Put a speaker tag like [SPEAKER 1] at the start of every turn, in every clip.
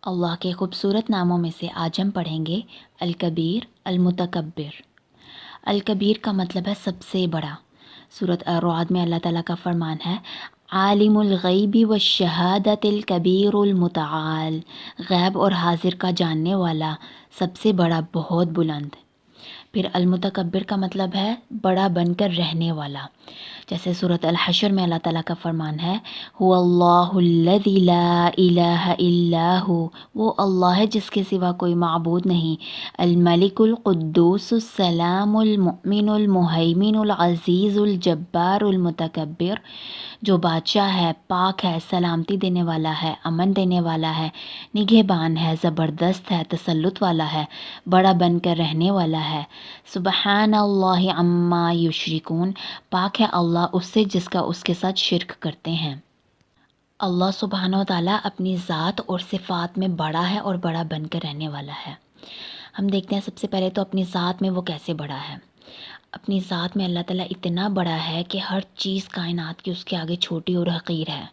[SPEAKER 1] اللہ کے خوبصورت ناموں میں سے آج ہم پڑھیں گے الکبیر المتکبر۔ الکبیر کا مطلب ہے سب سے بڑا۔ سورۃ الرعد میں اللہ تعالیٰ کا فرمان ہے عالم الغیب والشہادۃ الکبیر المتعال، غیب اور حاضر کا جاننے والا، سب سے بڑا، بہت بلند۔ پھر المتکبر کا مطلب ہے بڑا بن کر رہنے والا، جیسے سورۃ الحشر میں اللہ تعالیٰ کا فرمان ہے هو اللہ الذی لا الہ الا ہو، وہ اللہ ہے جس کے سوا کوئی معبود نہیں، الملک القدوس السلام المؤمن المہیمن العزیز الجبار المتکبر، جو بادشاہ ہے، پاک ہے، سلامتی دینے والا ہے، امن دینے والا ہے، نگہبان ہے، زبردست ہے، تسلط والا ہے، بڑا بن کر رہنے والا ہے۔ سبحان اللہ عما یشرکون، پاک ہے اللہ اس سے جس کا اس کے ساتھ شرک کرتے ہیں۔ اللہ سبحانہ و تعالیٰ اپنی ذات اور صفات میں بڑا ہے اور بڑا بن کر رہنے والا ہے۔ ہم دیکھتے ہیں سب سے پہلے تو اپنی ذات میں وہ کیسے بڑا ہے۔ اپنی ذات میں اللہ تعالیٰ اتنا بڑا ہے کہ ہر چیز کائنات کی اس کے آگے چھوٹی اور حقیر ہے۔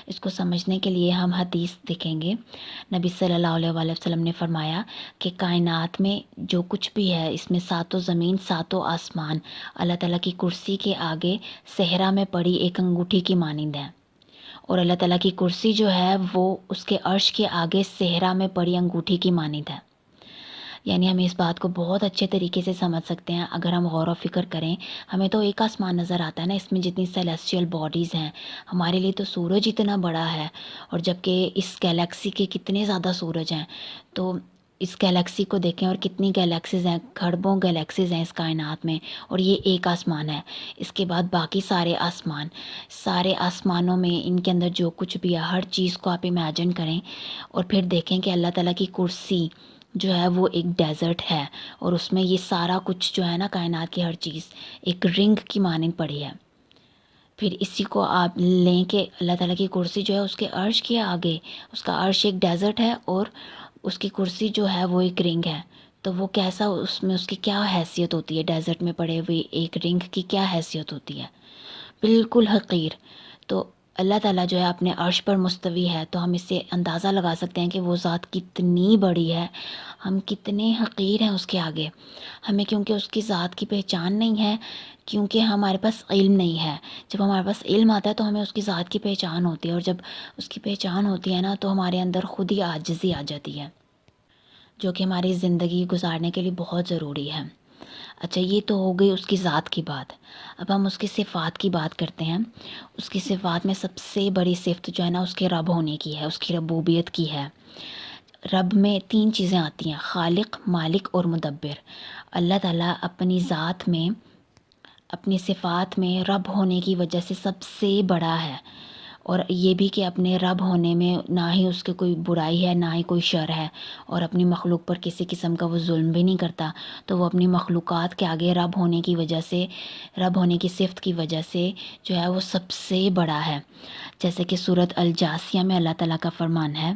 [SPEAKER 1] اس کو سمجھنے کے لیے ہم حدیث دیکھیں گے۔ نبی صلی اللہ علیہ وآلہ وسلم نے فرمایا کہ کائنات میں جو کچھ بھی ہے، اس میں ساتوں زمین، ساتوں آسمان اللہ تعالیٰ کی کرسی کے آگے صحرا میں پڑی ایک انگوٹھی کی مانند ہے، اور اللہ تعالیٰ کی کرسی جو ہے وہ اس کے عرش کے آگے صحرا میں پڑی انگوٹھی کی مانند ہے۔ یعنی ہم اس بات کو بہت اچھے طریقے سے سمجھ سکتے ہیں اگر ہم غور و فکر کریں۔ ہمیں تو ایک آسمان نظر آتا ہے نا، اس میں جتنی سیلیسٹیل باڈیز ہیں، ہمارے لیے تو سورج اتنا بڑا ہے، اور جبکہ اس گیلیکسی کے کتنے زیادہ سورج ہیں، تو اس گیلیکسی کو دیکھیں اور کتنی گیلیکسیز ہیں، کھربوں گیلیکسیز ہیں اس کائنات میں، اور یہ ایک آسمان ہے۔ اس کے بعد باقی سارے آسمان، سارے آسمانوں میں ان کے اندر جو کچھ بھی ہے، ہر چیز کو آپ امیجن کریں، اور پھر دیکھیں کہ اللہ تعالیٰ کی کرسی جو ہے وہ ایک ڈیزرٹ ہے، اور اس میں یہ سارا کچھ جو ہے نا، کائنات کی ہر چیز ایک رنگ کی مانند پڑی ہے۔ پھر اسی کو آپ لیں کہ اللہ تعالیٰ کی کرسی جو ہے اس کے عرش کے آگے، اس کا عرش ایک ڈیزرٹ ہے اور اس کی کرسی جو ہے وہ ایک رنگ ہے، تو وہ کیسا، اس میں اس کی کیا حیثیت ہوتی ہے، ڈیزرٹ میں پڑے ہوئے ایک رنگ کی کیا حیثیت ہوتی ہے، بالکل حقیر۔ تو اللہ تعالیٰ جو ہے اپنے عرش پر مستوی ہے، تو ہم اس سے اندازہ لگا سکتے ہیں کہ وہ ذات کتنی بڑی ہے، ہم کتنے حقیر ہیں اس کے آگے۔ ہمیں کیونکہ اس کی ذات کی پہچان نہیں ہے، کیونکہ ہمارے پاس علم نہیں ہے۔ جب ہمارے پاس علم آتا ہے تو ہمیں اس کی ذات کی پہچان ہوتی ہے، اور جب اس کی پہچان ہوتی ہے نا، تو ہمارے اندر خود ہی عاجزی آ جاتی ہے، جو کہ ہماری زندگی گزارنے کے لیے بہت ضروری ہے۔ اچھا، یہ تو ہو گئی اس کی ذات کی بات۔ اب ہم اس کی صفات کی بات کرتے ہیں۔ اس کی صفات میں سب سے بڑی صفت جو ہے نا، اس کے رب ہونے کی ہے، اس کی ربوبیت کی ہے۔ رب میں تین چیزیں آتی ہیں، خالق، مالک اور مدبر۔ اللہ تعالیٰ اپنی ذات میں، اپنی صفات میں رب ہونے کی وجہ سے سب سے بڑا ہے، اور یہ بھی کہ اپنے رب ہونے میں نہ ہی اس کے کوئی برائی ہے، نہ ہی کوئی شر ہے، اور اپنی مخلوق پر کسی قسم کا وہ ظلم بھی نہیں کرتا۔ تو وہ اپنی مخلوقات کے آگے رب ہونے کی وجہ سے، رب ہونے کی صفت کی وجہ سے جو ہے وہ سب سے بڑا ہے۔ جیسے کہ سورۃ الجاثیہ میں اللہ تعالیٰ کا فرمان ہے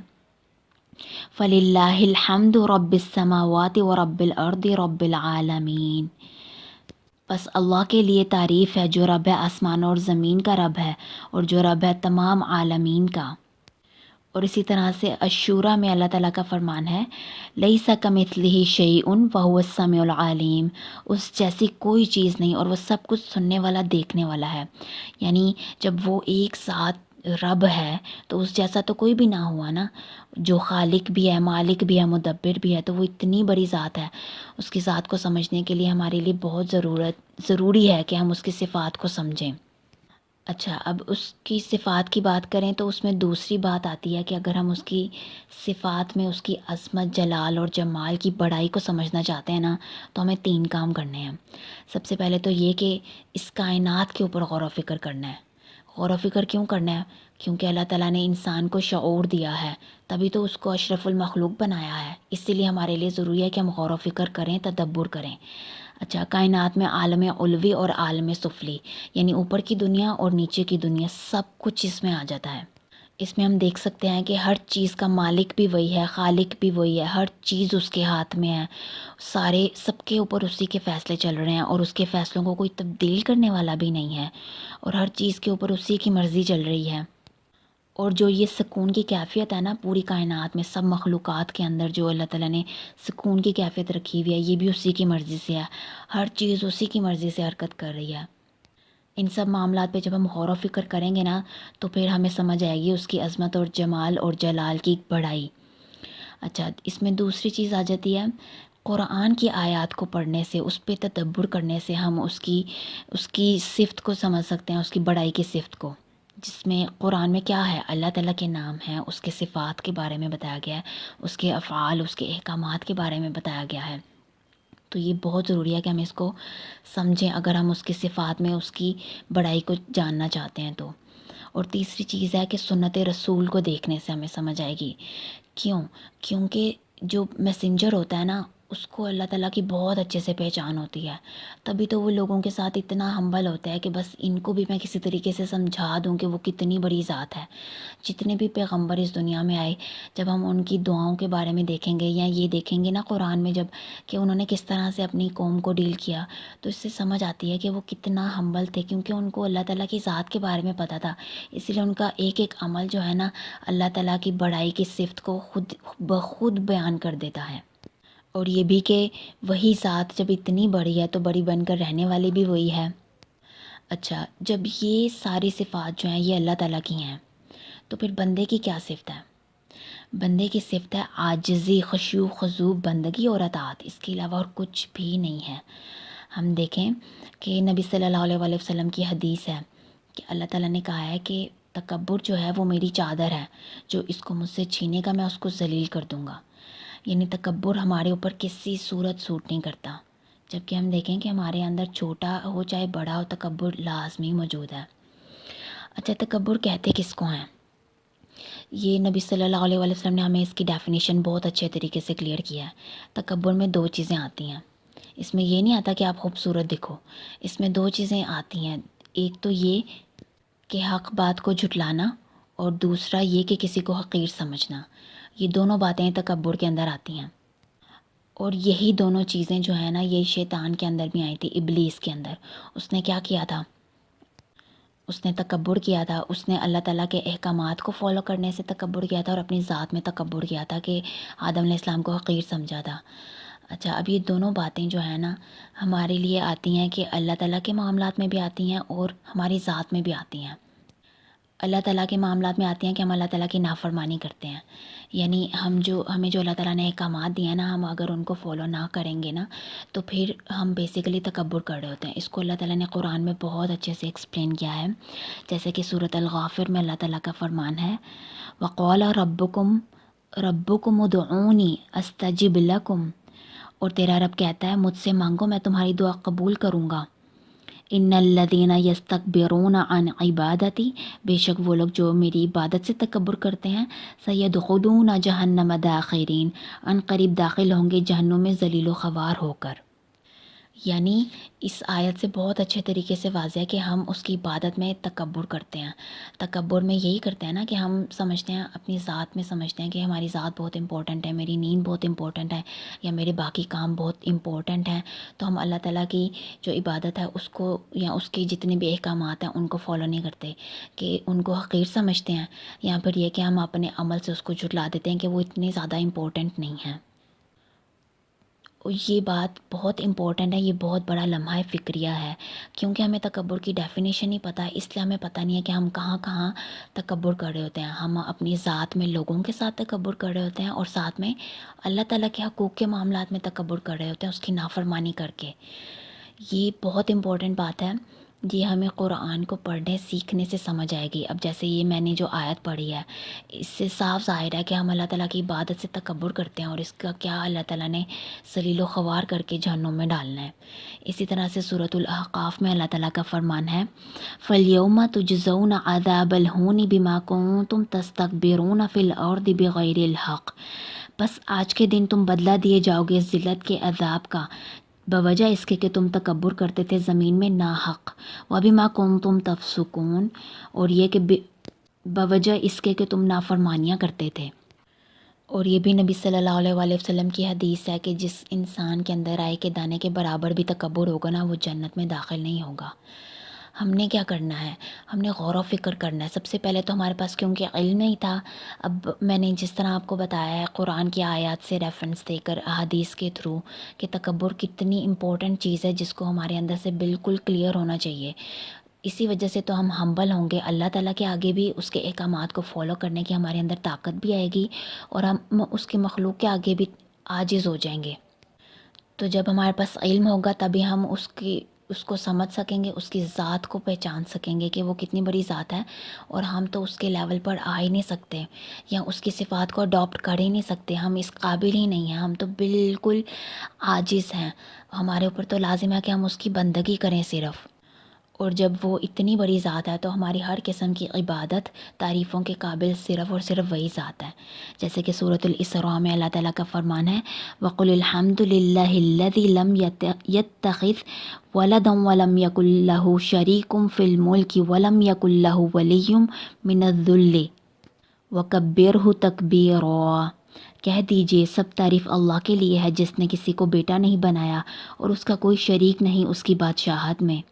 [SPEAKER 1] فَلِلَّهِ الْحَمْدُ رَبِّ السَّمَاوَاتِ وَرَبِّ الْأَرْضِ رَبِّ الْعَالَمِينَ، بس اللہ کے لیے تعریف ہے جو رب ہے آسمان اور زمین کا رب ہے، اور جو رب ہے تمام عالمین کا۔ اور اسی طرح سے الشورى میں اللہ تعالیٰ کا فرمان ہے لَيْسَ كَمِثْلِهِ شَيْءٌ وَهُوَ السَّمِيعُ الْعَلِيمُ، اس جیسی کوئی چیز نہیں، اور وہ سب کچھ سننے والا، دیکھنے والا ہے۔ یعنی جب وہ ایک ساتھ رب ہے تو اس جیسا تو کوئی بھی نہ ہوا نا، جو خالق بھی ہے، مالک بھی ہے، مدبر بھی ہے، تو وہ اتنی بڑی ذات ہے۔ اس کی ذات کو سمجھنے کے لیے ہمارے لیے بہت ضروری ہے کہ ہم اس کی صفات کو سمجھیں۔ اچھا، اب اس کی صفات کی بات کریں تو اس میں دوسری بات آتی ہے کہ اگر ہم اس کی صفات میں اس کی عظمت، جلال اور جمال کی بڑائی کو سمجھنا چاہتے ہیں نا، تو ہمیں تین کام کرنے ہیں۔ سب سے پہلے تو یہ کہ اس کائنات کے اوپر غور و فکر کرنا ہے۔ غور و فکر کیوں کرنا ہے؟ کیونکہ اللہ تعالیٰ نے انسان کو شعور دیا ہے، تبھی تو اس کو اشرف المخلوق بنایا ہے، اسی لیے ہمارے لیے ضروری ہے کہ ہم غور و فکر کریں، تدبر کریں۔ اچھا، کائنات میں عالم علوی اور عالم سفلی، یعنی اوپر کی دنیا اور نیچے کی دنیا، سب کچھ اس میں آ جاتا ہے۔ اس میں ہم دیکھ سکتے ہیں کہ ہر چیز کا مالک بھی وہی ہے، خالق بھی وہی ہے، ہر چیز اس کے ہاتھ میں ہے، سارے سب کے اوپر اسی کے فیصلے چل رہے ہیں، اور اس کے فیصلوں کو کوئی تبدیل کرنے والا بھی نہیں ہے، اور ہر چیز کے اوپر اسی کی مرضی چل رہی ہے۔ اور جو یہ سکون کی کیفیت ہے نا پوری کائنات میں سب مخلوقات کے اندر جو اللہ تعالیٰ نے سکون کی کیفیت رکھی ہوئی ہے، یہ بھی اسی کی مرضی سے ہے، ہر چیز اسی کی مرضی سے حرکت کر رہی ہے۔ ان سب معاملات پہ جب ہم غور و فکر کریں گے نا تو پھر ہمیں سمجھ آئے گی اس کی عظمت اور جمال اور جلال کی بڑائی۔ اچھا، اس میں دوسری چیز آ جاتی ہے، قرآن کی آیات کو پڑھنے سے، اس پہ تدبر کرنے سے ہم اس کی صفت کو سمجھ سکتے ہیں، اس کی بڑائی کی صفت کو، جس میں قرآن میں کیا ہے، اللہ تعالیٰ کے نام ہیں، اس کے صفات کے بارے میں بتایا گیا ہے، اس کے افعال، اس کے احکامات کے بارے میں بتایا گیا ہے۔ تو یہ بہت ضروری ہے کہ ہم اس کو سمجھیں اگر ہم اس کی صفات میں اس کی بڑائی کو جاننا چاہتے ہیں تو۔ اور تیسری چیز ہے کہ سنت رسول کو دیکھنے سے ہمیں سمجھ آئے گی۔ کیونکہ جو میسنجر ہوتا ہے نا اس کو اللہ تعالیٰ کی بہت اچھے سے پہچان ہوتی ہے، تبھی تو وہ لوگوں کے ساتھ اتنا ہمبل ہوتا ہے کہ بس ان کو بھی میں کسی طریقے سے سمجھا دوں کہ وہ کتنی بڑی ذات ہے۔ جتنے بھی پیغمبر اس دنیا میں آئے، جب ہم ان کی دعاؤں کے بارے میں دیکھیں گے یا یہ دیکھیں گے نا قرآن میں جب کہ انہوں نے کس طرح سے اپنی قوم کو ڈیل کیا، تو اس سے سمجھ آتی ہے کہ وہ کتنا ہمبل تھے، کیونکہ ان کو اللہ تعالیٰ کی ذات کے بارے میں پتہ تھا، اسی لیے ان کا ایک ایک عمل جو ہے نا اللہ تعالیٰ کی بڑائی کی صفت کو خود بخود بیان کر دیتا ہے۔ اور یہ بھی کہ وہی ذات جب اتنی بڑی ہے تو بڑی بن کر رہنے والی بھی وہی ہے۔ اچھا، جب یہ ساری صفات جو ہیں یہ اللہ تعالیٰ کی ہیں تو پھر بندے کی کیا صفت ہے؟ بندے کی صفت ہے عاجزی، خشوع، خضوع، بندگی اور اطاعت، اس کے علاوہ اور کچھ بھی نہیں ہے۔ ہم دیکھیں کہ نبی صلی اللہ علیہ وآلہ وسلم کی حدیث ہے کہ اللہ تعالیٰ نے کہا ہے کہ تکبر جو ہے وہ میری چادر ہے، جو اس کو مجھ سے چھینے گا میں اس کو ذلیل کر دوں گا۔ یعنی تکبر ہمارے اوپر کسی صورت سوٹ نہیں کرتا، جبکہ ہم دیکھیں کہ ہمارے اندر چھوٹا ہو چاہے بڑا ہو تکبر لازمی موجود ہے۔ اچھا، تکبر کہتے کس کو ہیں؟ یہ نبی صلی اللہ علیہ وآلہ وسلم نے ہمیں اس کی ڈیفینیشن بہت اچھے طریقے سے کلیئر کیا ہے۔ تکبر میں دو چیزیں آتی ہیں، اس میں یہ نہیں آتا کہ آپ خوبصورت دکھو، اس میں دو چیزیں آتی ہیں، ایک تو یہ کہ حق بات کو جھٹلانا اور دوسرا یہ کہ کسی کو حقیر سمجھنا، یہ دونوں باتیں تکبر کے اندر آتی ہیں۔ اور یہی دونوں چیزیں جو ہیں نا یہ شیطان کے اندر بھی آئی تھی، ابلیس کے اندر۔ اس نے کیا کیا تھا؟ اس نے تکبر کیا تھا، اس نے اللہ تعالیٰ کے احکامات کو فالو کرنے سے تکبر کیا تھا اور اپنی ذات میں تکبر کیا تھا کہ آدم علیہ السلام کو حقیر سمجھا تھا۔ اچھا، اب یہ دونوں باتیں جو ہیں نا ہمارے لیے آتی ہیں کہ اللہ تعالیٰ کے معاملات میں بھی آتی ہیں اور ہماری ذات میں بھی آتی ہیں۔ اللہ تعالیٰ کے معاملات میں آتی ہیں کہ ہم اللہ تعالیٰ کی نافرمانی کرتے ہیں، یعنی ہمیں جو اللہ تعالیٰ نے احکامات دیے ہیں نا، ہم اگر ان کو فالو نہ کریں گے نا تو پھر ہم بیسیکلی تکبر کر رہے ہوتے ہیں۔ اس کو اللہ تعالیٰ نے قرآن میں بہت اچھے سے ایکسپلین کیا ہے، جیسے کہ سورۃ الغافر میں اللہ تعالیٰ کا فرمان ہے، وَقَالَ رَبُّكُمُ ادْعُونِي أَسْتَجِبْ لَكُمْ، اور تیرا رب کہتا ہے مجھ سے مانگو میں تمہاری دعا قبول کروں گا۔ ان الذین یستکبرون عن عبادتی، بے شک وہ لوگ جو میری عبادت سے تکبر کرتے ہیں، سیدخلون جہنم داخرین، ان قریب داخل ہوں گے جہنم میں ذلیل و خوار ہو کر۔ یعنی اس آیت سے بہت اچھے طریقے سے واضح ہے کہ ہم اس کی عبادت میں تکبر کرتے ہیں۔ تکبر میں یہی کرتے ہیں نا کہ ہم سمجھتے ہیں اپنی ذات میں، سمجھتے ہیں کہ ہماری ذات بہت امپورٹنٹ ہے، میری نیند بہت امپورٹنٹ ہے یا میرے باقی کام بہت امپورٹنٹ ہیں، تو ہم اللہ تعالیٰ کی جو عبادت ہے اس کو یا اس کے جتنے بھی احکامات ہیں ان کو فالو نہیں کرتے، کہ ان کو حقیر سمجھتے ہیں، یا پھر یہ کہ ہم اپنے عمل سے اس کو جھٹلا دیتے ہیں کہ وہ اتنے زیادہ امپورٹنٹ نہیں ہیں۔ اور یہ بات بہت امپورٹنٹ ہے، یہ بہت بڑا لمحہ فکریہ ہے، کیونکہ ہمیں تکبر کی ڈیفینیشن نہیں پتہ ہے، اس لیے ہمیں پتہ نہیں ہے کہ ہم کہاں کہاں تکبر کر رہے ہوتے ہیں۔ ہم اپنی ذات میں لوگوں کے ساتھ تکبر کر رہے ہوتے ہیں اور ساتھ میں اللہ تعالیٰ کے حقوق کے معاملات میں تکبر کر رہے ہوتے ہیں، اس کی نافرمانی کر کے۔ یہ بہت امپورٹنٹ بات ہے، یہ ہمیں قرآن کو پڑھنے سیکھنے سے سمجھ آئے گی۔ اب جیسے یہ میں نے جو آیت پڑھی ہے، اس سے صاف ظاہر ہے کہ ہم اللہ تعالیٰ کی عبادت سے تکبر کرتے ہیں اور اس کا کیا اللہ تعالیٰ نے ذلیل و خوار کر کے جہنم میں ڈالنا ہے۔ اسی طرح سے سورۃ الاحقاف میں اللہ تعالیٰ کا فرمان ہے، فَالْيَوْمَ تُجْزَوْنَ عَذَابَ الْهُونِ بِمَا كُنتُمْ تَسْتَكْبِرُونَ فِي الْأَرْضِ بِغَيْرِ الْحَقِّ، بس آج کے دن تم بدلہ دیے جاؤ گے ذلت کے عذاب کا بوجہ اس کے کہ تم تکبر کرتے تھے زمین میں ناحق، وَبِمَا كُنتُمْ تَفْسُقُونَ، اور یہ کہ بوجہ اس کے کہ تم نافرمانیاں کرتے تھے۔ اور یہ بھی نبی صلی اللہ علیہ وآلہ وسلم کی حدیث ہے کہ جس انسان کے اندر رائے کے دانے کے برابر بھی تکبر ہوگا نا وہ جنت میں داخل نہیں ہوگا۔ ہم نے کیا کرنا ہے؟ ہم نے غور و فکر کرنا ہے۔ سب سے پہلے تو ہمارے پاس کیونکہ علم نہیں تھا، اب میں نے جس طرح آپ کو بتایا ہے قرآن کی آیات سے ریفرنس دے کر، احادیث کے تھرو، کہ تکبر کتنی امپورٹنٹ چیز ہے جس کو ہمارے اندر سے بالکل کلیئر ہونا چاہیے۔ اسی وجہ سے تو ہم ہمبل ہوں گے، اللہ تعالیٰ کے آگے بھی اس کے احکامات کو فالو کرنے کی ہمارے اندر طاقت بھی آئے گی، اور ہم اس کی مخلوق کے آگے بھی عاجز ہو جائیں گے۔ تو جب ہمارے پاس علم ہوگا تبھی ہم اس کو سمجھ سکیں گے، اس کی ذات کو پہچان سکیں گے کہ وہ کتنی بڑی ذات ہے، اور ہم تو اس کے لیول پر آ ہی نہیں سکتے، یا اس کی صفات کو اڈاپٹ کر ہی نہیں سکتے، ہم اس قابل ہی نہیں ہیں، ہم تو بالکل عاجز ہیں۔ ہمارے اوپر تو لازم ہے کہ ہم اس کی بندگی کریں صرف، اور جب وہ اتنی بڑی ذات ہے تو ہماری ہر قسم کی عبادت، تعریفوں کے قابل صرف اور صرف وہی ذات ہے۔ جیسے کہ سورۃ الاسراء میں اللہ تعالیٰ کا فرمان ہے، وَقُلِ الْحَمْدُ لِلَّهِ الَّذِي لَمْ يَتَّخِذْ وَلَدًا وَلَمْ يَكُن لَّهُ شَرِيكٌ فِي الْمُلْكِ وَلَمْ يَكُن لَّهُ وَلِيٌّ مِّنَ الذُّلِّ وَكَبِّرْهُ تَكْبِيرًا۔ کہہ دیجئے سب تعریف اللہ کے لیے ہے جس نے کسی کو بیٹا نہیں بنایا اور اس کا کوئی شریک نہیں اس کی بادشاہت میں،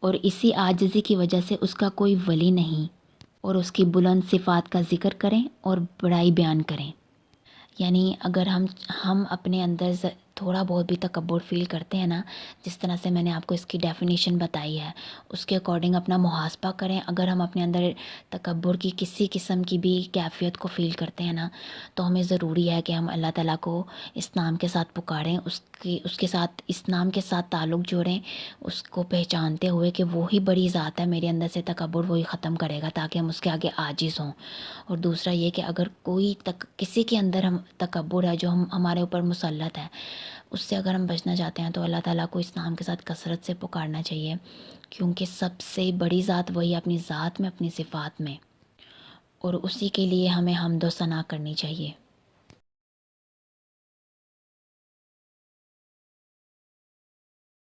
[SPEAKER 1] اور اسی عاجزی کی وجہ سے اس کا کوئی ولی نہیں، اور اس کی بلند صفات کا ذکر کریں اور بڑائی بیان کریں۔ یعنی اگر ہم اپنے اندر تھوڑا بہت بھی تکبر فیل کرتے ہیں نا، جس طرح سے میں نے آپ کو اس کی ڈیفینیشن بتائی ہے، اس کے اکارڈنگ اپنا محاسبہ کریں۔ اگر ہم اپنے اندر تکبر کی کسی قسم کی بھی کیفیت کو فیل کرتے ہیں نا، تو ہمیں ضروری ہے کہ ہم اللہ تعالیٰ کو اس نام کے ساتھ پکاریں، اس کے ساتھ، اس نام کے ساتھ تعلق جوڑیں، اس کو پہچانتے ہوئے کہ وہی بڑی ذات ہے، میرے اندر سے تکبر وہی ختم کرے گا تاکہ ہم اس کے آگے عاجز ہوں۔ اور دوسرا یہ کہ اگر کوئی کسی کے اندر ہم تکبر ہے جو ہمارے اوپر مسلط ہے، اس سے اگر ہم بچنا چاہتے ہیں تو اللہ تعالیٰ کو اس نام کے ساتھ کثرت سے پکارنا چاہیے، کیونکہ سب سے بڑی ذات وہی اپنی ذات میں، اپنی صفات میں، اور اسی کے لیے ہمیں حمد و ثنا کرنی چاہیے۔